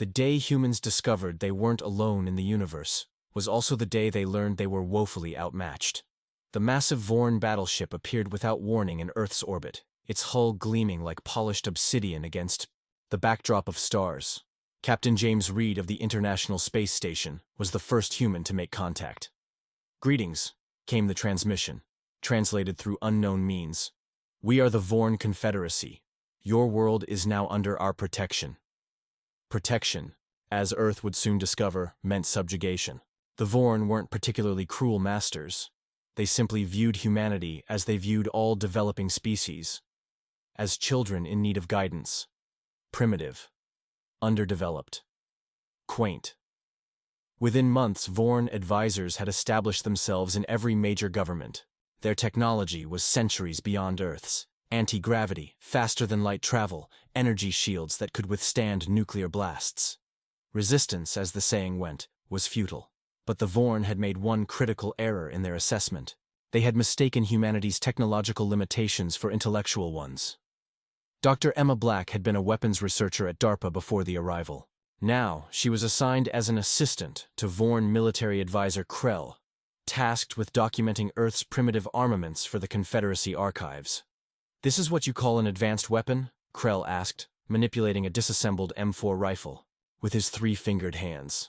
The day humans discovered they weren't alone in the universe was also the day they learned they were woefully outmatched. The massive Vorn battleship appeared without warning in Earth's orbit, its hull gleaming like polished obsidian against the backdrop of stars. Captain James Reed of the International Space Station was the first human to make contact. "Greetings," came the transmission, translated through unknown means. "We are the Vorn Confederacy. Your world is now under our protection." Protection, as Earth would soon discover, meant subjugation. The Vorn weren't particularly cruel masters. They simply viewed humanity as they viewed all developing species, as children in need of guidance. Primitive. Underdeveloped. Quaint. Within months, Vorn advisors had established themselves in every major government. Their technology was centuries beyond Earth's. Anti-gravity, faster-than-light travel, energy shields that could withstand nuclear blasts. Resistance, as the saying went, was futile. But the Vorn had made one critical error in their assessment. They had mistaken humanity's technological limitations for intellectual ones. Dr. Emma Black had been a weapons researcher at DARPA before the arrival. Now, she was assigned as an assistant to Vorn military advisor Krell, tasked with documenting Earth's primitive armaments for the Confederacy archives. "This is what you call an advanced weapon?" Krell asked, manipulating a disassembled M4 rifle with his three-fingered hands.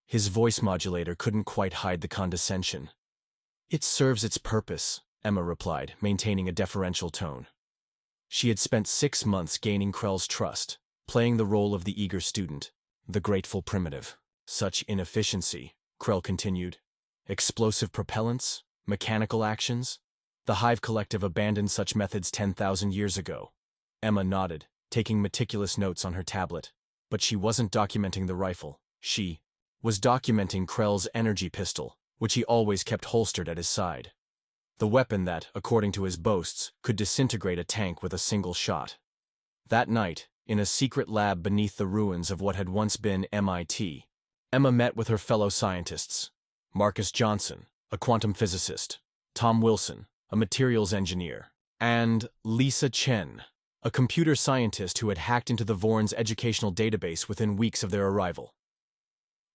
His voice modulator couldn't quite hide the condescension. "It serves its purpose," Emma replied, maintaining a deferential tone. She had spent 6 months gaining Krell's trust, playing the role of the eager student, the grateful primitive. "Such inefficiency," Krell continued. "Explosive propellants? Mechanical actions? The Hive Collective abandoned such methods 10,000 years ago." Emma nodded, taking meticulous notes on her tablet. But she wasn't documenting the rifle. She was documenting Krell's energy pistol, which he always kept holstered at his side. The weapon that, according to his boasts, could disintegrate a tank with a single shot. That night, in a secret lab beneath the ruins of what had once been MIT, Emma met with her fellow scientists. Marcus Johnson, a quantum physicist, Tom Wilson, a materials engineer, and Lisa Chen, a computer scientist who had hacked into the Vorn's educational database within weeks of their arrival.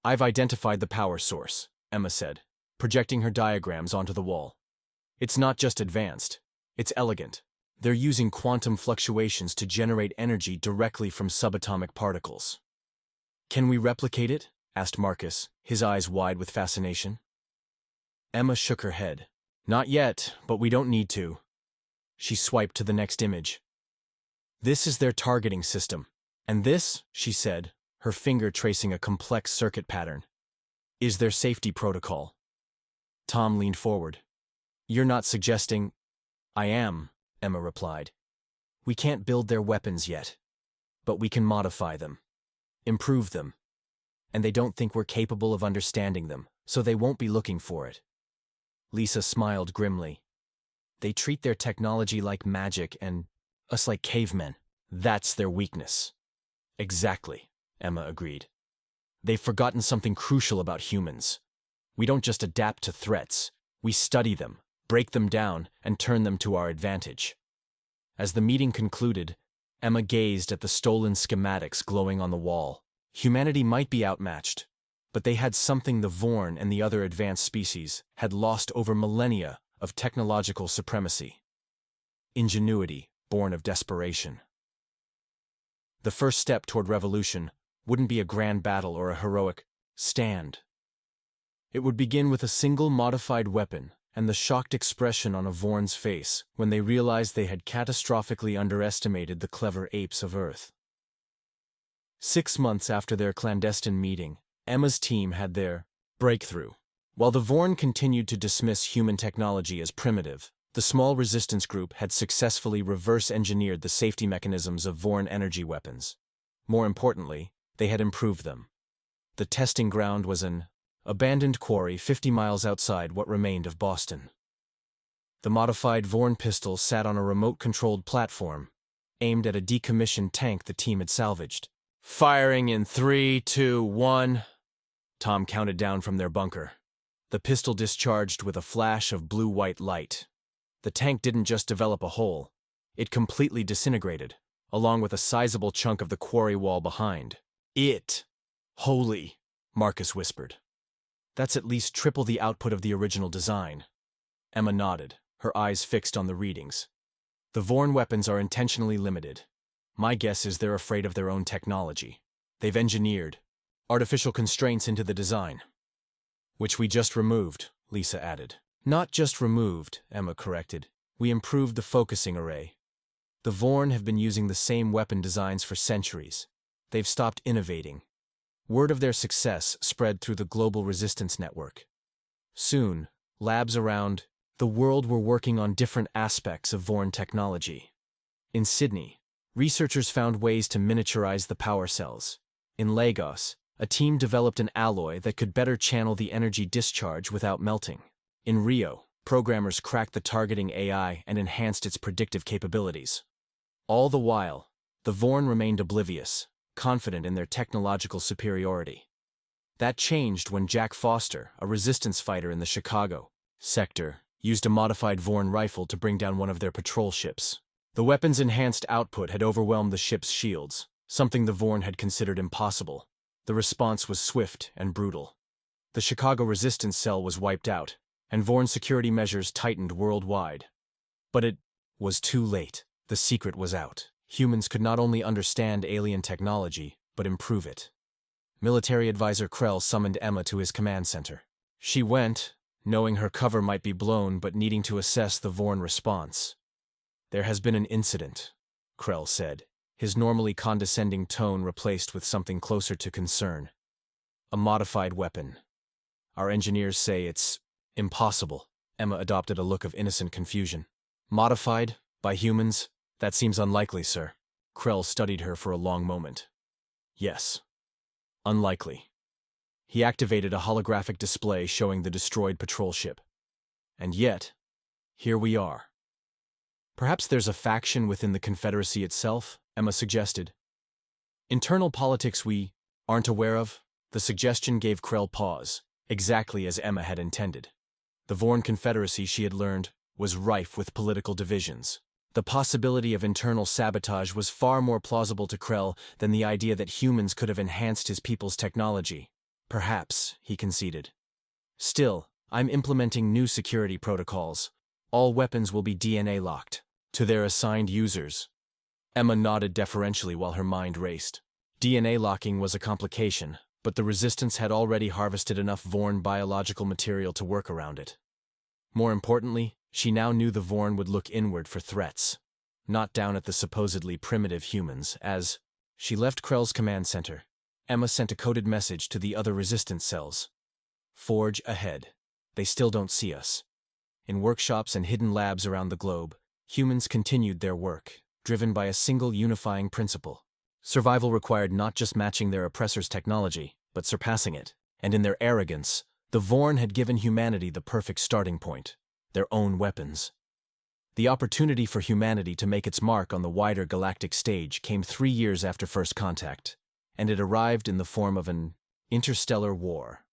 "I've identified the power source," Emma said, projecting her diagrams onto the wall. "It's not just advanced, it's elegant. They're using quantum fluctuations to generate energy directly from subatomic particles." "Can we replicate it?" asked Marcus, his eyes wide with fascination. Emma shook her head. "Not yet, but we don't need to." She swiped to the next image. "This is their targeting system. And this," she said, her finger tracing a complex circuit pattern, "is their safety protocol." Tom leaned forward. "You're not suggesting—" "I am," Emma replied. "We can't build their weapons yet, but we can modify them, improve them. And they don't think we're capable of understanding them, so they won't be looking for it." Lisa smiled grimly. "They treat their technology like magic and us like cavemen. That's their weakness." "Exactly," Emma agreed. "They've forgotten something crucial about humans. We don't just adapt to threats. We study them, break them down, and turn them to our advantage." As the meeting concluded, Emma gazed at the stolen schematics glowing on the wall. Humanity might be outmatched, but they had something the Vorn and the other advanced species had lost over millennia of technological supremacy. Ingenuity, born of desperation. The first step toward revolution wouldn't be a grand battle or a heroic stand. It would begin with a single modified weapon and the shocked expression on a Vorn's face when they realized they had catastrophically underestimated the clever apes of Earth. 6 months after their clandestine meeting, Emma's team had their breakthrough. While the Vorn continued to dismiss human technology as primitive, the small resistance group had successfully reverse-engineered the safety mechanisms of Vorn energy weapons. More importantly, they had improved them. The testing ground was an abandoned quarry 50 miles outside what remained of Boston. The modified Vorn pistol sat on a remote-controlled platform, aimed at a decommissioned tank the team had salvaged. "Firing in 3, 2, 1. Tom counted down from their bunker. The pistol discharged with a flash of blue-white light. The tank didn't just develop a hole, it completely disintegrated, along with a sizable chunk of the quarry wall behind. It. Holy, Marcus whispered. That's at least triple the output of the original design. Emma nodded, her eyes fixed on the readings. The Vorn weapons are intentionally limited. My guess is they're afraid of their own technology. They've engineered artificial constraints into the design. Which we just removed, Lisa added. Not just removed, Emma corrected. We improved the focusing array. The Vorn have been using the same weapon designs for centuries. They've stopped innovating. Word of their success spread through the global resistance network. Soon, labs around the world were working on different aspects of Vorn technology. In Sydney, researchers found ways to miniaturize the power cells. In Lagos, a team developed an alloy that could better channel the energy discharge without melting. In Rio, programmers cracked the targeting AI and enhanced its predictive capabilities. All the while, the Vorn remained oblivious, confident in their technological superiority. That changed when Jack Foster, a resistance fighter in the Chicago sector, used a modified Vorn rifle to bring down one of their patrol ships. The weapon's enhanced output had overwhelmed the ship's shields, something the Vorn had considered impossible. The response was swift and brutal. The Chicago resistance cell was wiped out, and Vorn security measures tightened worldwide. But it was too late. The secret was out. Humans could not only understand alien technology, but improve it. Military advisor Krell summoned Emma to his command center. She went, knowing her cover might be blown but needing to assess the Vorn response. There has been an incident, Krell said, his normally condescending tone replaced with something closer to concern. A modified weapon. Our engineers say it's impossible. Emma adopted a look of innocent confusion. Modified? By humans? That seems unlikely, sir. Krell studied her for a long moment. Yes. Unlikely. He activated a holographic display showing the destroyed patrol ship. And yet, here we are. Perhaps there's a faction within the Confederacy itself, Emma suggested. Internal politics we aren't aware of? The suggestion gave Krell pause, exactly as Emma had intended. The Vorn Confederacy, she had learned, was rife with political divisions. The possibility of internal sabotage was far more plausible to Krell than the idea that humans could have enhanced his people's technology. Perhaps, he conceded. Still, I'm implementing new security protocols. All weapons will be DNA locked to their assigned users. Emma nodded deferentially while her mind raced. DNA locking was a complication, but the Resistance had already harvested enough Vorn biological material to work around it. More importantly, she now knew the Vorn would look inward for threats, not down at the supposedly primitive humans. As she left Krell's command center, Emma sent a coded message to the other resistance cells. Forge ahead. They still don't see us. In workshops and hidden labs around the globe, humans continued their work, driven by a single unifying principle. Survival required not just matching their oppressors' technology, but surpassing it. And in their arrogance, the Vorn had given humanity the perfect starting point. Their own weapons. The opportunity for humanity to make its mark on the wider galactic stage came 3 years after first contact, and it arrived in the form of an interstellar war.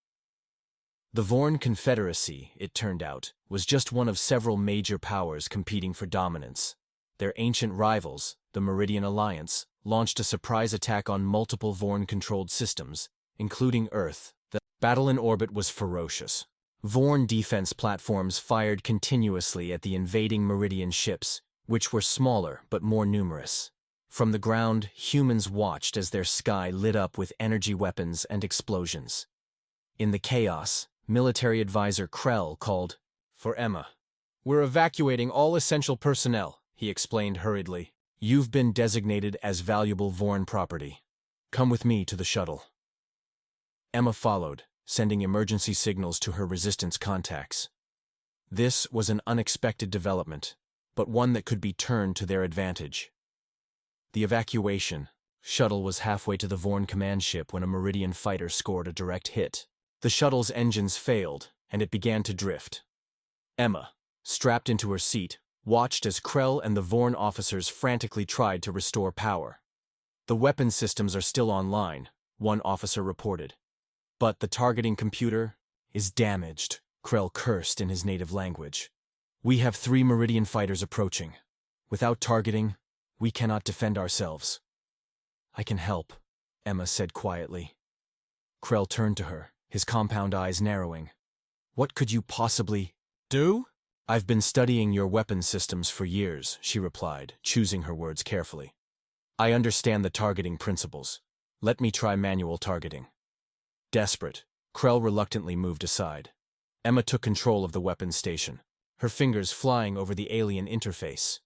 The Vorn Confederacy, it turned out, was just one of several major powers competing for dominance. Their ancient rivals, the Meridian Alliance, launched a surprise attack on multiple Vorn-controlled systems, including Earth. The battle in orbit was ferocious. Vorn defense platforms fired continuously at the invading Meridian ships, which were smaller but more numerous. From the ground, humans watched as their sky lit up with energy weapons and explosions. In the chaos, military advisor Krell called for Emma. "We're evacuating all essential personnel," he explained hurriedly. "You've been designated as valuable Vorn property. Come with me to the shuttle." Emma followed, sending emergency signals to her resistance contacts. This was an unexpected development, but one that could be turned to their advantage. The evacuation shuttle was halfway to the Vorn command ship when a Meridian fighter scored a direct hit. The shuttle's engines failed, and it began to drift. Emma, strapped into her seat, watched as Krell and the Vorn officers frantically tried to restore power. "The weapon systems are still online," one officer reported. "But the targeting computer is damaged," Krell cursed in his native language. "We have 3 Meridian fighters approaching. Without targeting, we cannot defend ourselves." "I can help," Emma said quietly. Krell turned to her, his compound eyes narrowing. What could you possibly do? I've been studying your weapon systems for years, she replied, choosing her words carefully. I understand the targeting principles. Let me try manual targeting. Desperate, Krell reluctantly moved aside. Emma took control of the weapons station, her fingers flying over the alien interface.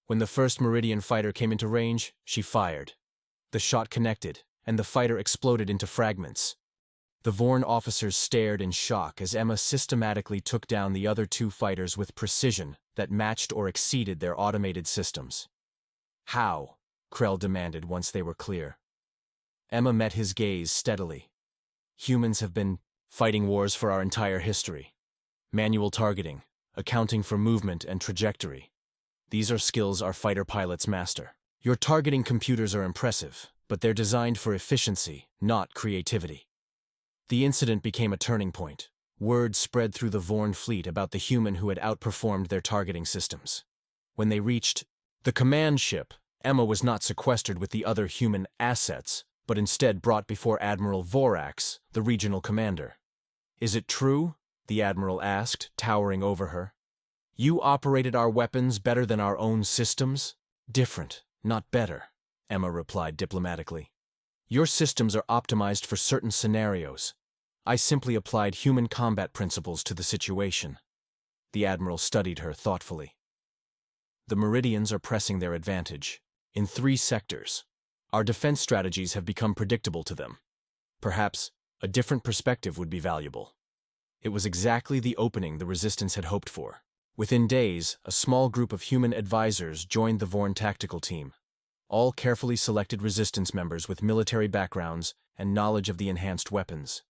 When the first Meridian fighter came into range, she fired. The shot connected, and the fighter exploded into fragments. The Vorn officers stared in shock as Emma systematically took down the other two fighters with precision that matched or exceeded their automated systems. How? Krell demanded once they were clear. Emma met his gaze steadily. Humans have been fighting wars for our entire history. Manual targeting, accounting for movement and trajectory. These are skills our fighter pilots master. Your targeting computers are impressive, but they're designed for efficiency, not creativity. The incident became a turning point. Word spread through the Vorn fleet about the human who had outperformed their targeting systems. When they reached the command ship, Emma was not sequestered with the other human assets, but instead brought before Admiral Vorax, the regional commander. Is it true? The Admiral asked, towering over her. You operated our weapons better than our own systems? Different, not better, Emma replied diplomatically. Your systems are optimized for certain scenarios. I simply applied human combat principles to the situation. The Admiral studied her thoughtfully. The Meridians are pressing their advantage. In 3 sectors. Our defense strategies have become predictable to them. Perhaps a different perspective would be valuable. It was exactly the opening the Resistance had hoped for. Within days, a small group of human advisors joined the Vorn tactical team. All carefully selected Resistance members with military backgrounds and knowledge of the enhanced weapons.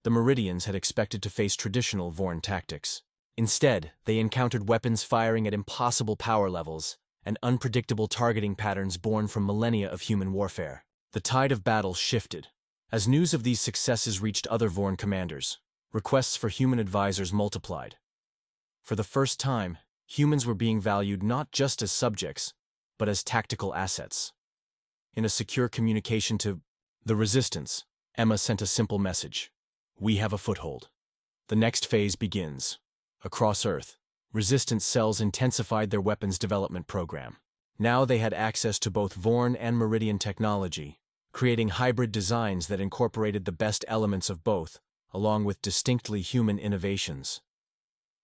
The Meridians had expected to face traditional Vorn tactics. Instead, they encountered weapons firing at impossible power levels and unpredictable targeting patterns born from millennia of human warfare. The tide of battle shifted. As news of these successes reached other Vorn commanders, requests for human advisors multiplied. For the first time, humans were being valued not just as subjects, but as tactical assets. In a secure communication to the Resistance, Emma sent a simple message. We have a foothold. The next phase begins. Across Earth, Resistance cells intensified their weapons development program. Now they had access to both Vorn and Meridian technology, creating hybrid designs that incorporated the best elements of both, along with distinctly human innovations.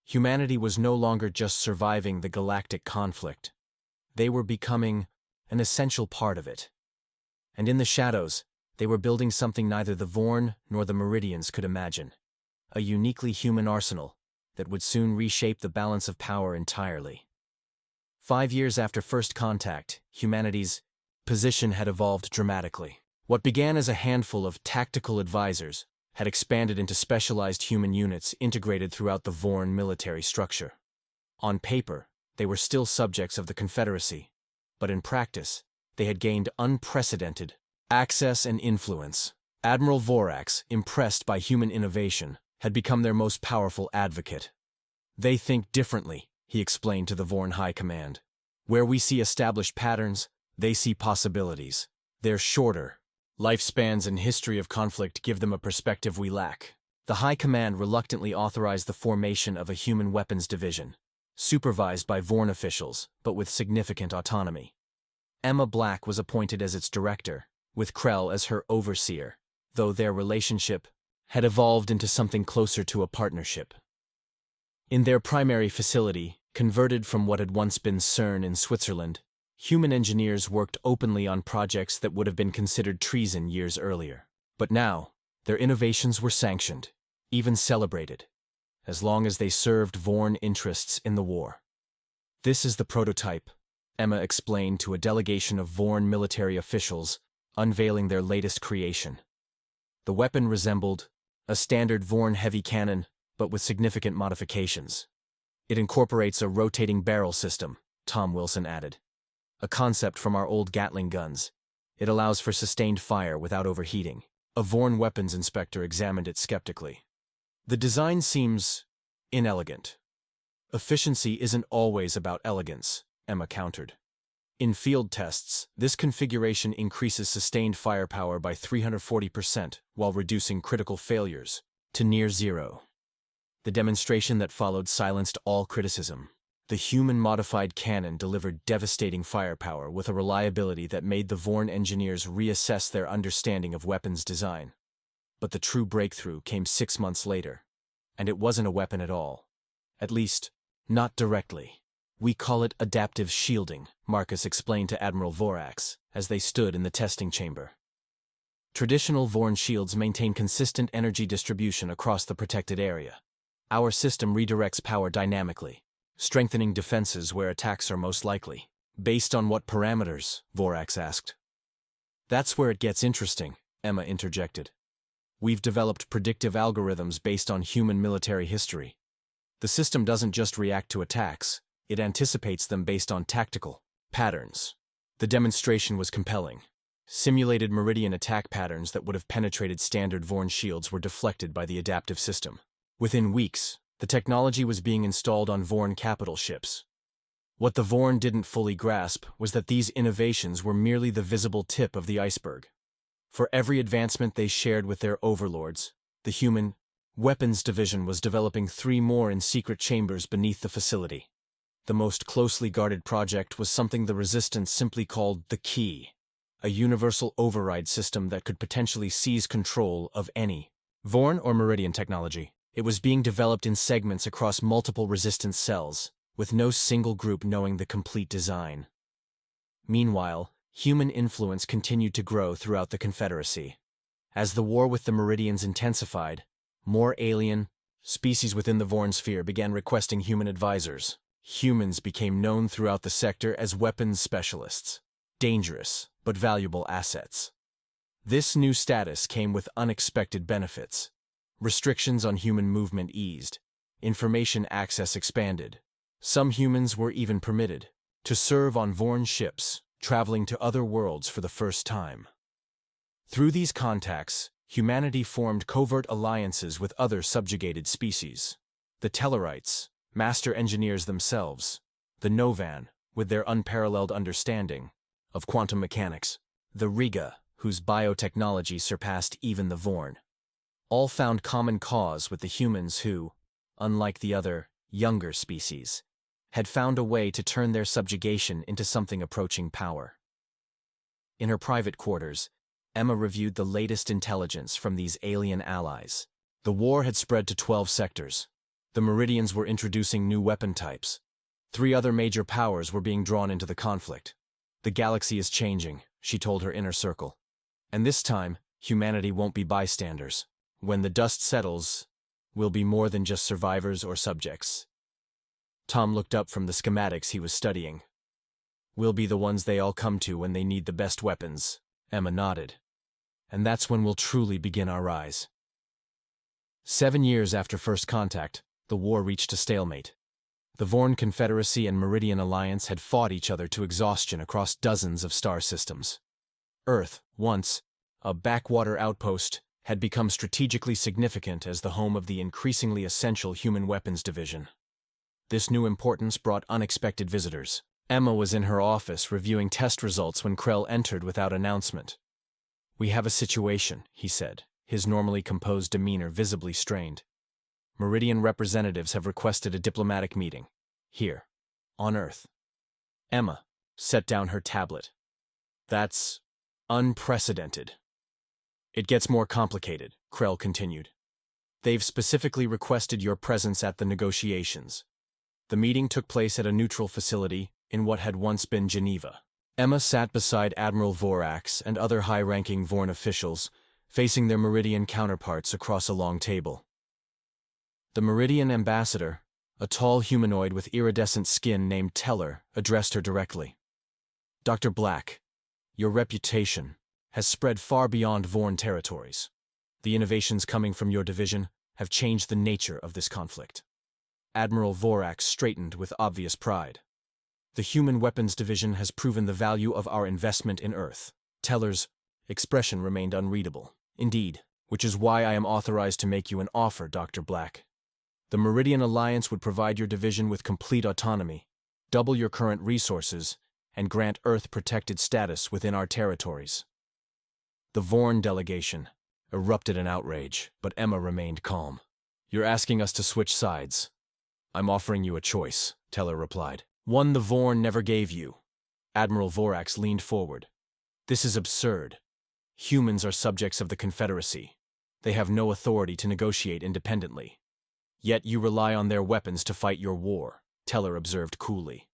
Humanity was no longer just surviving the galactic conflict. They were becoming an essential part of it. And in the shadows, they were building something neither the Vorn nor the Meridians could imagine. A uniquely human arsenal that would soon reshape the balance of power entirely. 5 years after first contact, humanity's position had evolved dramatically. What began as a handful of tactical advisors had expanded into specialized human units integrated throughout the Vorn military structure. On paper, they were still subjects of the Confederacy, but in practice, they had gained unprecedented access and influence. Admiral Vorax, impressed by human innovation, had become their most powerful advocate. They think differently, he explained to the Vorn High Command. Where we see established patterns, they see possibilities. Their shorter lifespans and history of conflict give them a perspective we lack. The High Command reluctantly authorized the formation of a human weapons division, supervised by Vorn officials, but with significant autonomy. Emma Black was appointed as its director, with Krell as her overseer, though their relationship had evolved into something closer to a partnership. In their primary facility, converted from what had once been CERN in Switzerland, human engineers worked openly on projects that would have been considered treason years earlier. But now, their innovations were sanctioned, even celebrated, as long as they served Vorn interests in the war. This is the prototype, Emma explained to a delegation of Vorn military officials, unveiling their latest creation. The weapon resembled a standard Vorn heavy cannon, but with significant modifications. It incorporates a rotating barrel system, Tom Wilson added. A concept from our old Gatling guns. It allows for sustained fire without overheating. A Vorn weapons inspector examined it skeptically. The design seems inelegant. Efficiency isn't always about elegance, Emma countered. In field tests, this configuration increases sustained firepower by 340% while reducing critical failures to near zero. The demonstration that followed silenced all criticism. The human-modified cannon delivered devastating firepower with a reliability that made the Vorn engineers reassess their understanding of weapons design. But the true breakthrough came 6 months later, and it wasn't a weapon at all. At least, not directly. "We call it adaptive shielding," Marcus explained to Admiral Vorax as they stood in the testing chamber. Traditional Vorn shields maintain consistent energy distribution across the protected area. Our system redirects power dynamically, strengthening defenses where attacks are most likely. "Based on what parameters?" Vorax asked. "That's where it gets interesting," Emma interjected. "We've developed predictive algorithms based on human military history. The system doesn't just react to attacks, it anticipates them based on tactical patterns." The demonstration was compelling. Simulated Meridian attack patterns that would have penetrated standard Vorn shields were deflected by the adaptive system. Within weeks, the technology was being installed on Vorn capital ships. What the Vorn didn't fully grasp was that these innovations were merely the visible tip of the iceberg. For every advancement they shared with their overlords, the human weapons division was developing 3 more in secret chambers beneath the facility. The most closely guarded project was something the Resistance simply called the Key, a universal override system that could potentially seize control of any Vorn or Meridian technology. It was being developed in segments across multiple Resistance cells, with no single group knowing the complete design. Meanwhile, human influence continued to grow throughout the Confederacy. As the war with the Meridians intensified, more alien species within the Vorn sphere began requesting human advisors. Humans became known throughout the sector as weapons specialists, dangerous but valuable assets. This new status came with unexpected benefits. Restrictions on human movement eased, information access expanded. Some humans were even permitted to serve on Vorn ships, traveling to other worlds for the first time. Through these contacts, humanity formed covert alliances with other subjugated species. The Tellarites, master engineers themselves, the Novan, with their unparalleled understanding of quantum mechanics, the Riga, whose biotechnology surpassed even the Vorn. All found common cause with the humans who, unlike the other, younger species, had found a way to turn their subjugation into something approaching power. In her private quarters, Emma reviewed the latest intelligence from these alien allies. The war had spread to 12 sectors. The Meridians were introducing new weapon types. 3 other major powers were being drawn into the conflict. "The galaxy is changing," she told her inner circle. "And this time, humanity won't be bystanders. When the dust settles, we'll be more than just survivors or subjects." Tom looked up from the schematics he was studying. "We'll be the ones they all come to when they need the best weapons," Emma nodded. "And that's when we'll truly begin our rise." 7 years after first contact, the war reached a stalemate. The Vorn Confederacy and Meridian Alliance had fought each other to exhaustion across dozens of star systems. Earth, once a backwater outpost, had become strategically significant as the home of the increasingly essential human weapons division. This new importance brought unexpected visitors. Emma was in her office reviewing test results when Krell entered without announcement. "We have a situation," he said, his normally composed demeanor visibly strained. "Meridian representatives have requested a diplomatic meeting. Here, on Earth." Emma set down her tablet. "That's unprecedented." "It gets more complicated," Krell continued. "They've specifically requested your presence at the negotiations." The meeting took place at a neutral facility in what had once been Geneva. Emma sat beside Admiral Vorax and other high-ranking Vorn officials, facing their Meridian counterparts across a long table. The Meridian ambassador, a tall humanoid with iridescent skin named Teller, addressed her directly. "Dr. Black, your reputation has spread far beyond Vorn territories. The innovations coming from your division have changed the nature of this conflict." Admiral Vorax straightened with obvious pride. "The Human Weapons Division has proven the value of our investment in Earth." Teller's expression remained unreadable. "Indeed, which is why I am authorized to make you an offer, Dr. Black. The Meridian Alliance would provide your division with complete autonomy, double your current resources, and grant Earth-protected status within our territories. The Vorn delegation erupted in outrage, but Emma remained calm. You're asking us to switch sides. I'm offering you a choice, Teller replied. One the Vorn never gave you. Admiral Vorax leaned forward. This is absurd. Humans are subjects of the Confederacy. They have no authority to negotiate independently. Yet you rely on their weapons to fight your war, Teller observed coolly.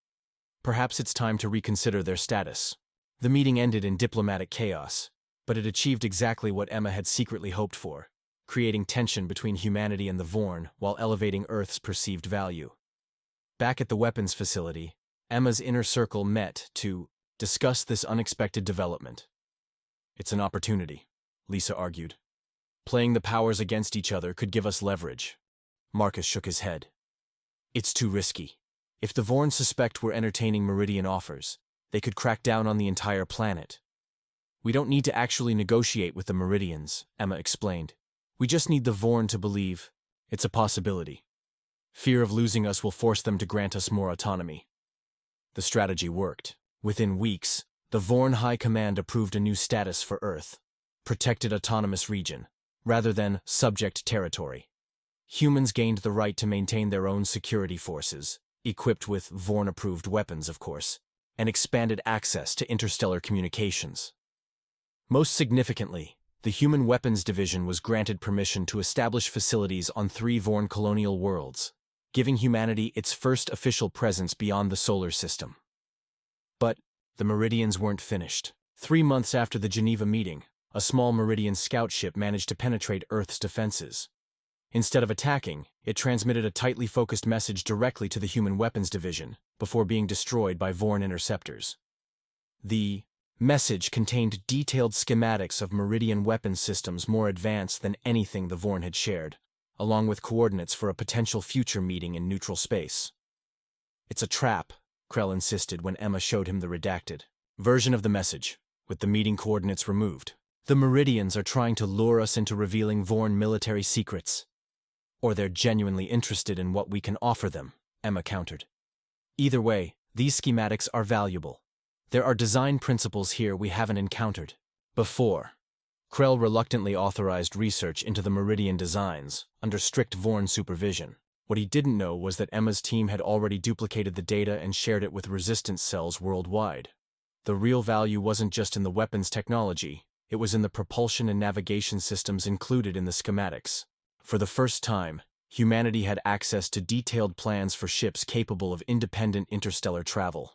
Perhaps it's time to reconsider their status. The meeting ended in diplomatic chaos, but it achieved exactly what Emma had secretly hoped for, creating tension between humanity and the Vorn while elevating Earth's perceived value. Back at the weapons facility, Emma's inner circle met to discuss this unexpected development. It's an opportunity, Lisa argued. Playing the powers against each other could give us leverage. Marcus shook his head. It's too risky. If the Vorn suspect we're entertaining Meridian offers, they could crack down on the entire planet. We don't need to actually negotiate with the Meridians, Emma explained. We just need the Vorn to believe it's a possibility. Fear of losing us will force them to grant us more autonomy. The strategy worked. Within weeks, the Vorn High Command approved a new status for Earth, protected autonomous region, rather than subject territory. Humans gained the right to maintain their own security forces, equipped with Vorn-approved weapons, of course, and expanded access to interstellar communications. Most significantly, the Human Weapons Division was granted permission to establish facilities on 3 Vorn colonial worlds, giving humanity its first official presence beyond the solar system. But the Meridians weren't finished. 3 months after the Geneva meeting, a small Meridian scout ship managed to penetrate Earth's defenses. Instead of attacking, it transmitted a tightly focused message directly to the Human Weapons Division before being destroyed by Vorn interceptors. The message contained detailed schematics of Meridian weapons systems more advanced than anything the Vorn had shared, along with coordinates for a potential future meeting in neutral space. It's a trap, Krell insisted when Emma showed him the redacted version of the message, with the meeting coordinates removed. The Meridians are trying to lure us into revealing Vorn military secrets. Or they're genuinely interested in what we can offer them, Emma countered. Either way, these schematics are valuable. There are design principles here we haven't encountered before. Krell reluctantly authorized research into the Meridian designs, under strict Vorn supervision. What he didn't know was that Emma's team had already duplicated the data and shared it with resistance cells worldwide. The real value wasn't just in the weapons technology, it was in the propulsion and navigation systems included in the schematics. For the first time, humanity had access to detailed plans for ships capable of independent interstellar travel.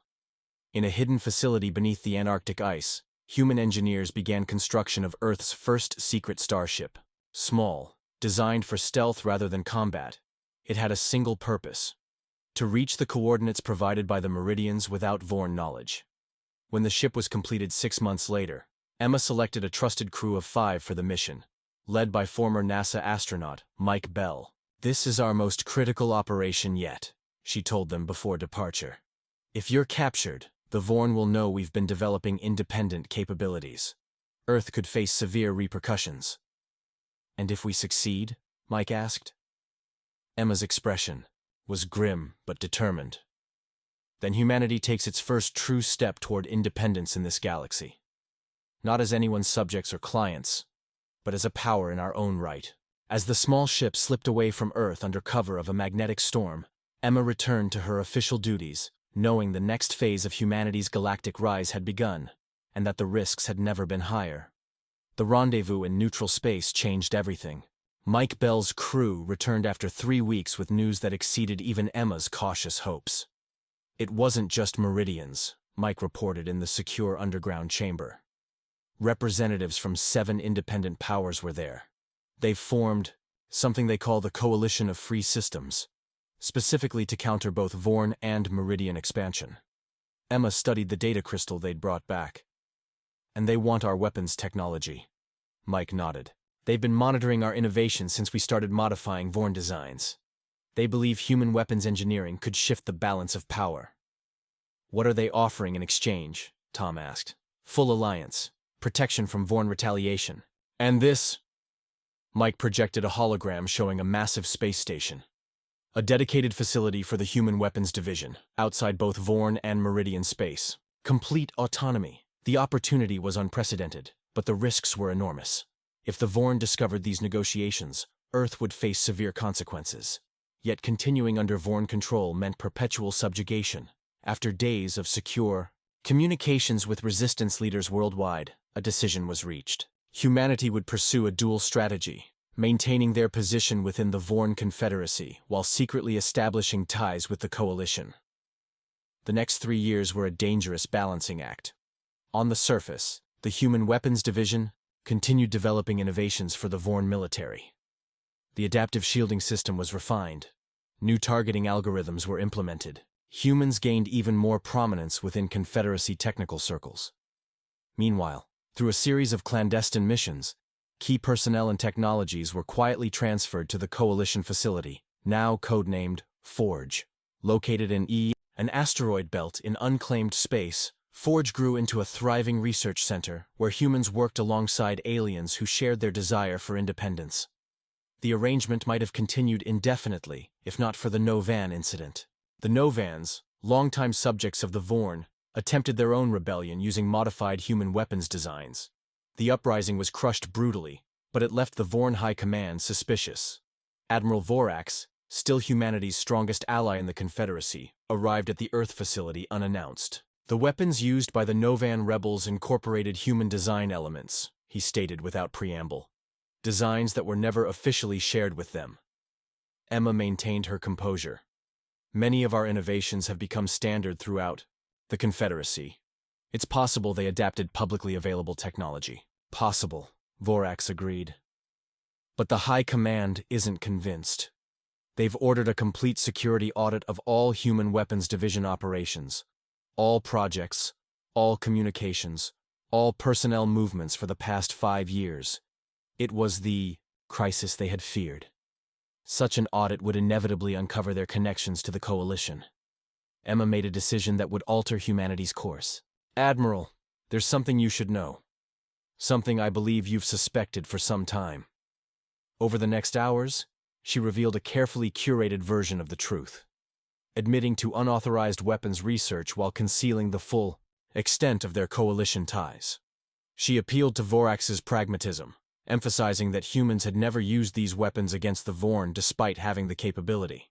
In a hidden facility beneath the Antarctic ice, human engineers began construction of Earth's first secret starship. Small, designed for stealth rather than combat, it had a single purpose: to reach the coordinates provided by the Meridians without Vorn knowledge. When the ship was completed 6 months later, Emma selected a trusted crew of 5 for the mission, led by former NASA astronaut Mike Bell. This is our most critical operation yet, she told them before departure. If you're captured, the Vorn will know we've been developing independent capabilities. Earth could face severe repercussions. And if we succeed? Mike asked. Emma's expression was grim but determined. Then humanity takes its first true step toward independence in this galaxy. Not as anyone's subjects or clients, but as a power in our own right. As the small ship slipped away from Earth under cover of a magnetic storm, Emma returned to her official duties, knowing the next phase of humanity's galactic rise had begun, and that the risks had never been higher. The rendezvous in neutral space changed everything. Mike Bell's crew returned after 3 weeks with news that exceeded even Emma's cautious hopes. It wasn't just Meridians, Mike reported in the secure underground chamber. Representatives from 7 independent powers were there. They've formed something they call the Coalition of Free Systems, specifically to counter both Vorn and Meridian expansion. Emma studied the data crystal they'd brought back. And they want our weapons technology. Mike nodded. They've been monitoring our innovations since we started modifying Vorn designs. They believe human weapons engineering could shift the balance of power. What are they offering in exchange? Tom asked. Full alliance, protection from Vorn retaliation. And this? Mike projected a hologram showing a massive space station. A dedicated facility for the Human Weapons Division, outside both Vorn and Meridian space. Complete autonomy. The opportunity was unprecedented, but the risks were enormous. If the Vorn discovered these negotiations, Earth would face severe consequences. Yet continuing under Vorn control meant perpetual subjugation. After days of secure communications with resistance leaders worldwide, a decision was reached. Humanity would pursue a dual strategy, maintaining their position within the Vorn Confederacy while secretly establishing ties with the Coalition. The next 3 years were a dangerous balancing act. On the surface, the Human Weapons Division continued developing innovations for the Vorn military. The adaptive shielding system was refined. New targeting algorithms were implemented. Humans gained even more prominence within Confederacy technical circles. Meanwhile, through a series of clandestine missions, key personnel and technologies were quietly transferred to the Coalition facility, now codenamed Forge. Located in an asteroid belt in unclaimed space, Forge grew into a thriving research center where humans worked alongside aliens who shared their desire for independence. The arrangement might have continued indefinitely, if not for the Novan incident. The Novans, longtime subjects of the Vorn, attempted their own rebellion using modified human weapons designs. The uprising was crushed brutally, but it left the Vorn High Command suspicious. Admiral Vorax, still humanity's strongest ally in the Confederacy, arrived at the Earth facility unannounced. The weapons used by the Novan rebels incorporated human design elements, he stated without preamble. Designs that were never officially shared with them. Emma maintained her composure. Many of our innovations have become standard throughout the Confederacy. It's possible they adapted publicly available technology. Possible, Vorax agreed. But the High Command isn't convinced. They've ordered a complete security audit of all Human Weapons Division operations, all projects, all communications, all personnel movements for the past 5 years. It was the crisis they had feared. Such an audit would inevitably uncover their connections to the Coalition. Emma made a decision that would alter humanity's course. Admiral, there's something you should know. Something I believe you've suspected for some time. Over the next hours, she revealed a carefully curated version of the truth, admitting to unauthorized weapons research while concealing the full extent of their Coalition ties. She appealed to Vorax's pragmatism, emphasizing that humans had never used these weapons against the Vorn despite having the capability.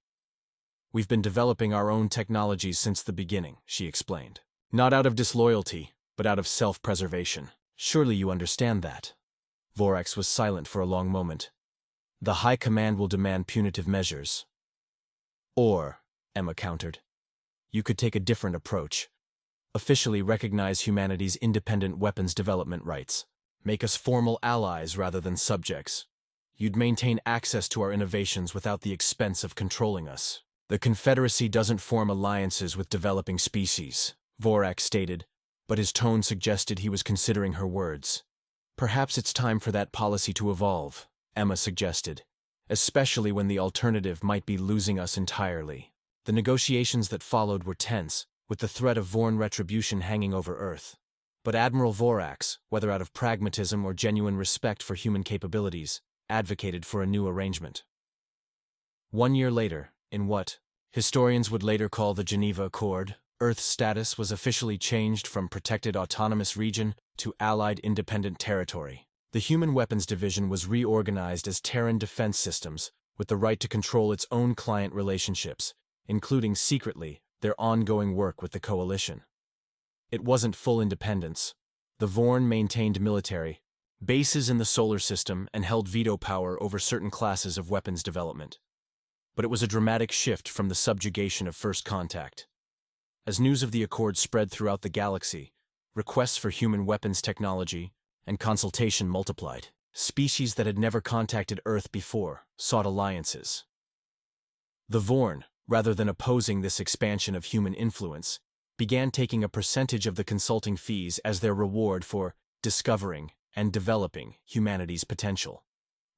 We've been developing our own technologies since the beginning, she explained. Not out of disloyalty, but out of self-preservation. Surely you understand that. Vorax was silent for a long moment. The High Command will demand punitive measures. Or, Emma countered, you could take a different approach. Officially recognize humanity's independent weapons development rights. Make us formal allies rather than subjects. You'd maintain access to our innovations without the expense of controlling us. The Confederacy doesn't form alliances with developing species, Vorax stated, but his tone suggested he was considering her words. Perhaps it's time for that policy to evolve, Emma suggested, especially when the alternative might be losing us entirely. The negotiations that followed were tense, with the threat of Vorn retribution hanging over Earth. But Admiral Vorax, whether out of pragmatism or genuine respect for human capabilities, advocated for a new arrangement. 1 year later, in what historians would later call the Geneva Accord, Earth's status was officially changed from protected autonomous region to Allied independent territory. The Human Weapons Division was reorganized as Terran Defense Systems, with the right to control its own client relationships, including secretly their ongoing work with the Coalition. It wasn't full independence. The Vorn maintained military bases in the solar system and held veto power over certain classes of weapons development. But it was a dramatic shift from the subjugation of First Contact. As news of the Accord spread throughout the galaxy, requests for human weapons technology and consultation multiplied. Species that had never contacted Earth before sought alliances. The Vorn, rather than opposing this expansion of human influence, began taking a percentage of the consulting fees as their reward for discovering and developing humanity's potential.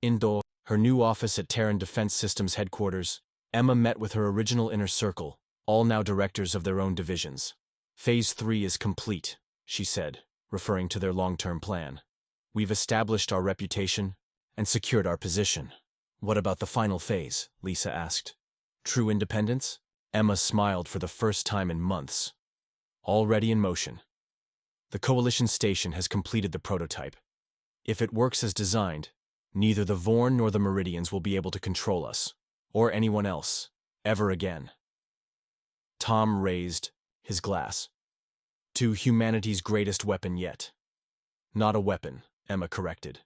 In her new office at Terran Defense Systems headquarters, Emma met with her original inner circle, all now directors of their own divisions. Phase 3 is complete, she said, referring to their long-term plan. We've established our reputation and secured our position. What about the final phase? Lisa asked. True independence? Emma smiled for the first time in months. already in motion. The Coalition station has completed the prototype. If it works as designed, neither the Vorn nor the Meridians will be able to control us, or anyone else, ever again. Tom raised his glass. To humanity's greatest weapon yet. Not a weapon, Emma corrected.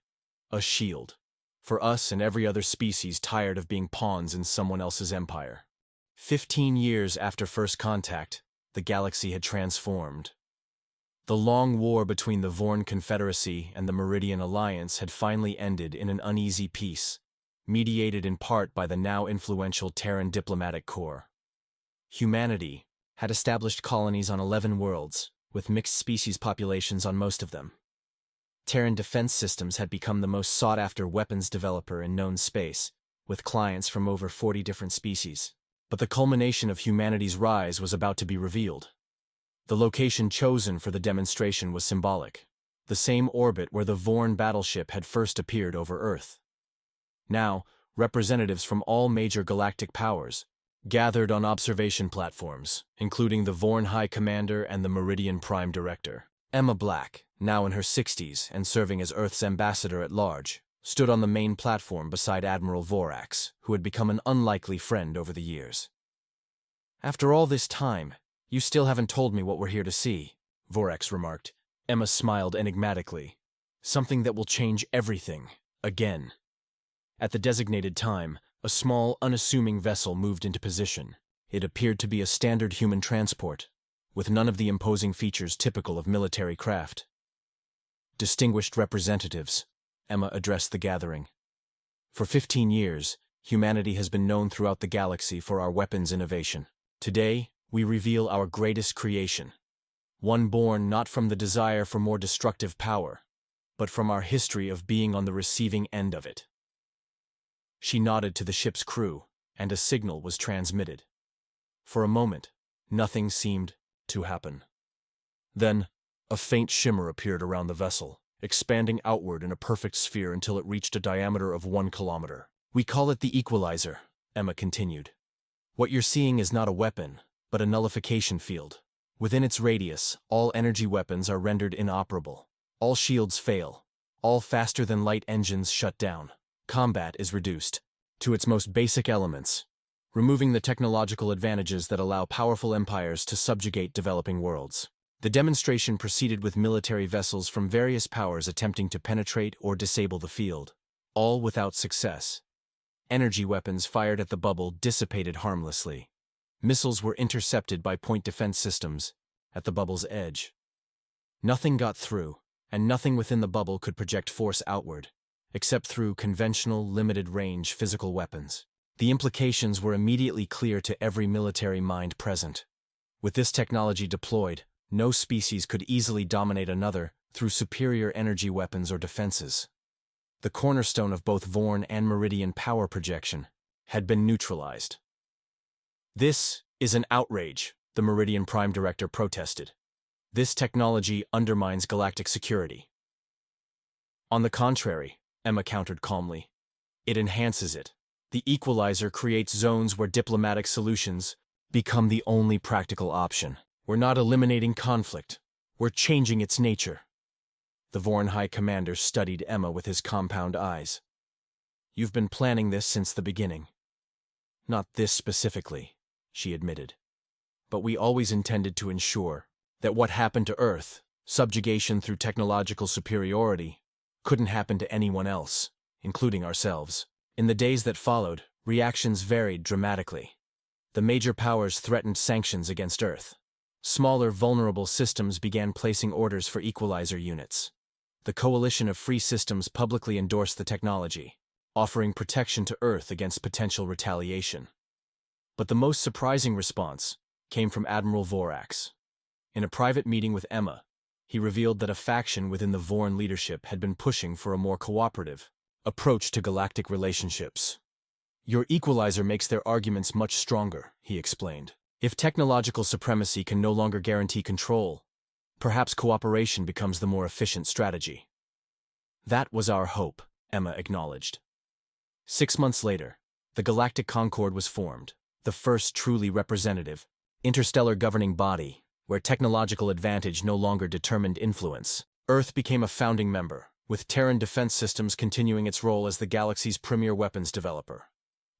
A shield. For us and every other species tired of being pawns in someone else's empire. 15 years after first contact, the galaxy had transformed. The long war between the Vorn Confederacy and the Meridian Alliance had finally ended in an uneasy peace, mediated in part by the now influential Terran diplomatic corps. Humanity had established colonies on 11 worlds, with mixed species populations on most of them. Terran defense systems had become the most sought-after weapons developer in known space, with clients from over 40 different species. But the culmination of humanity's rise was about to be revealed. The location chosen for the demonstration was symbolic, the same orbit where the Vorn battleship had first appeared over Earth. Now, representatives from all major galactic powers gathered on observation platforms, including the Vorn High Commander and the Meridian Prime Director. Emma Black, now in her 60s and serving as Earth's ambassador at large, stood on the main platform beside Admiral Vorax, who had become an unlikely friend over the years. "After all this time, you still haven't told me what we're here to see," Vorax remarked. Emma smiled enigmatically. "Something that will change everything, again." At the designated time, a small, unassuming vessel moved into position. It appeared to be a standard human transport, with none of the imposing features typical of military craft. "Distinguished representatives," Emma addressed the gathering. "For 15 years, humanity has been known throughout the galaxy for our weapons innovation. Today, we reveal our greatest creation, one born not from the desire for more destructive power, but from our history of being on the receiving end of it." She nodded to the ship's crew, and a signal was transmitted. For a moment, nothing seemed to happen. Then, a faint shimmer appeared around the vessel, expanding outward in a perfect sphere until it reached a diameter of 1 kilometer. "We call it the Equalizer," Emma continued. "What you're seeing is not a weapon, but a nullification field. Within its radius, all energy weapons are rendered inoperable. All shields fail. All faster-than-light engines shut down. Combat is reduced to its most basic elements, removing the technological advantages that allow powerful empires to subjugate developing worlds." The demonstration proceeded with military vessels from various powers attempting to penetrate or disable the field, all without success. Energy weapons fired at the bubble dissipated harmlessly. Missiles were intercepted by point defense systems at the bubble's edge. Nothing got through, and nothing within the bubble could project force outward, except through conventional, limited-range physical weapons. The implications were immediately clear to every military mind present. With this technology deployed, no species could easily dominate another through superior energy weapons or defenses. The cornerstone of both Vorn and Meridian power projection had been neutralized. "This is an outrage," the Meridian Prime Director protested. "This technology undermines galactic security." "On the contrary," Emma countered calmly, "it enhances it. The Equalizer creates zones where diplomatic solutions become the only practical option. We're not eliminating conflict. We're changing its nature." The Vorn High Commander studied Emma with his compound eyes. "You've been planning this since the beginning." "Not this specifically," she admitted. "But we always intended to ensure that what happened to Earth, subjugation through technological superiority, couldn't happen to anyone else, including ourselves." In the days that followed, reactions varied dramatically. The major powers threatened sanctions against Earth. Smaller, vulnerable systems began placing orders for Equalizer units. The Coalition of Free Systems publicly endorsed the technology, offering protection to Earth against potential retaliation. But the most surprising response came from Admiral Vorax. In a private meeting with Emma, he revealed that a faction within the Vorn leadership had been pushing for a more cooperative approach to galactic relationships. "Your Equalizer makes their arguments much stronger," he explained. "If technological supremacy can no longer guarantee control, perhaps cooperation becomes the more efficient strategy." "That was our hope," Emma acknowledged. 6 months later, the Galactic Concord was formed, the first truly representative, interstellar governing body where technological advantage no longer determined influence. Earth became a founding member, with Terran Defense Systems continuing its role as the galaxy's premier weapons developer,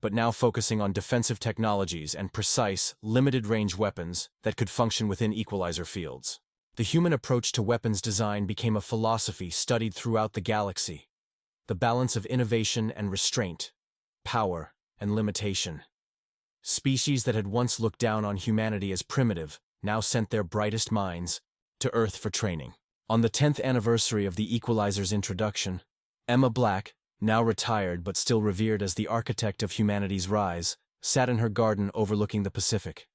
but now focusing on defensive technologies and precise, limited-range weapons that could function within equalizer fields. The human approach to weapons design became a philosophy studied throughout the galaxy. The balance of innovation and restraint, power and limitation. Species that had once looked down on humanity as primitive now sent their brightest minds to Earth for training. On the 10th anniversary of the equalizer's introduction, Emma Black, now retired but still revered as the architect of humanity's rise, sat in her garden overlooking the Pacific.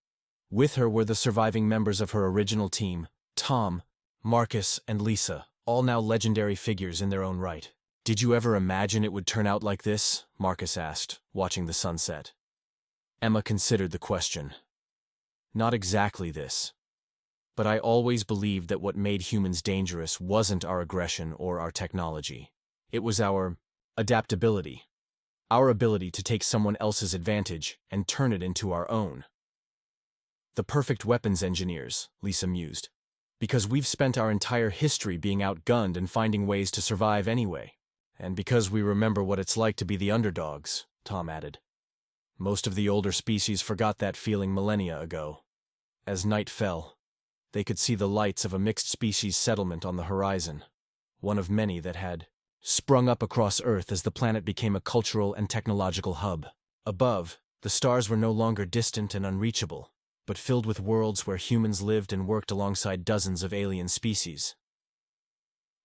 With her were the surviving members of her original team, Tom, Marcus, and Lisa, all now legendary figures in their own right. "Did you ever imagine it would turn out like this?" Marcus asked, watching the sunset. Emma considered the question. "Not exactly this. But I always believed that what made humans dangerous wasn't our aggression or our technology. It was our adaptability. Our ability to take someone else's advantage and turn it into our own. The perfect weapons engineers," Lisa mused. "Because we've spent our entire history being outgunned and finding ways to survive anyway. And because we remember what it's like to be the underdogs," Tom added. "Most of the older species forgot that feeling millennia ago." As night fell, they could see the lights of a mixed-species settlement on the horizon, one of many that had sprung up across Earth as the planet became a cultural and technological hub. Above, the stars were no longer distant and unreachable, but filled with worlds where humans lived and worked alongside dozens of alien species.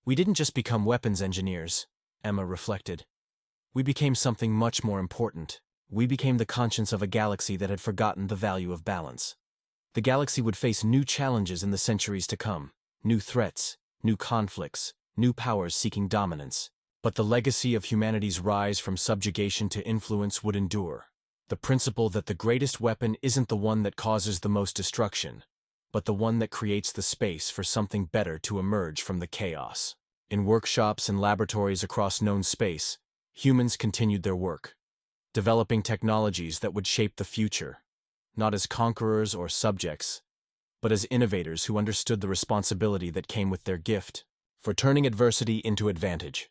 "We didn't just become weapons engineers," Emma reflected. "We became something much more important. We became the conscience of a galaxy that had forgotten the value of balance. The galaxy would face new challenges in the centuries to come, new threats, new conflicts, new powers seeking dominance. But the legacy of humanity's rise from subjugation to influence would endure. The principle that the greatest weapon isn't the one that causes the most destruction, but the one that creates the space for something better to emerge from the chaos." In workshops and laboratories across known space, humans continued their work, developing technologies that would shape the future, not as conquerors or subjects, but as innovators who understood the responsibility that came with their gift for turning adversity into advantage.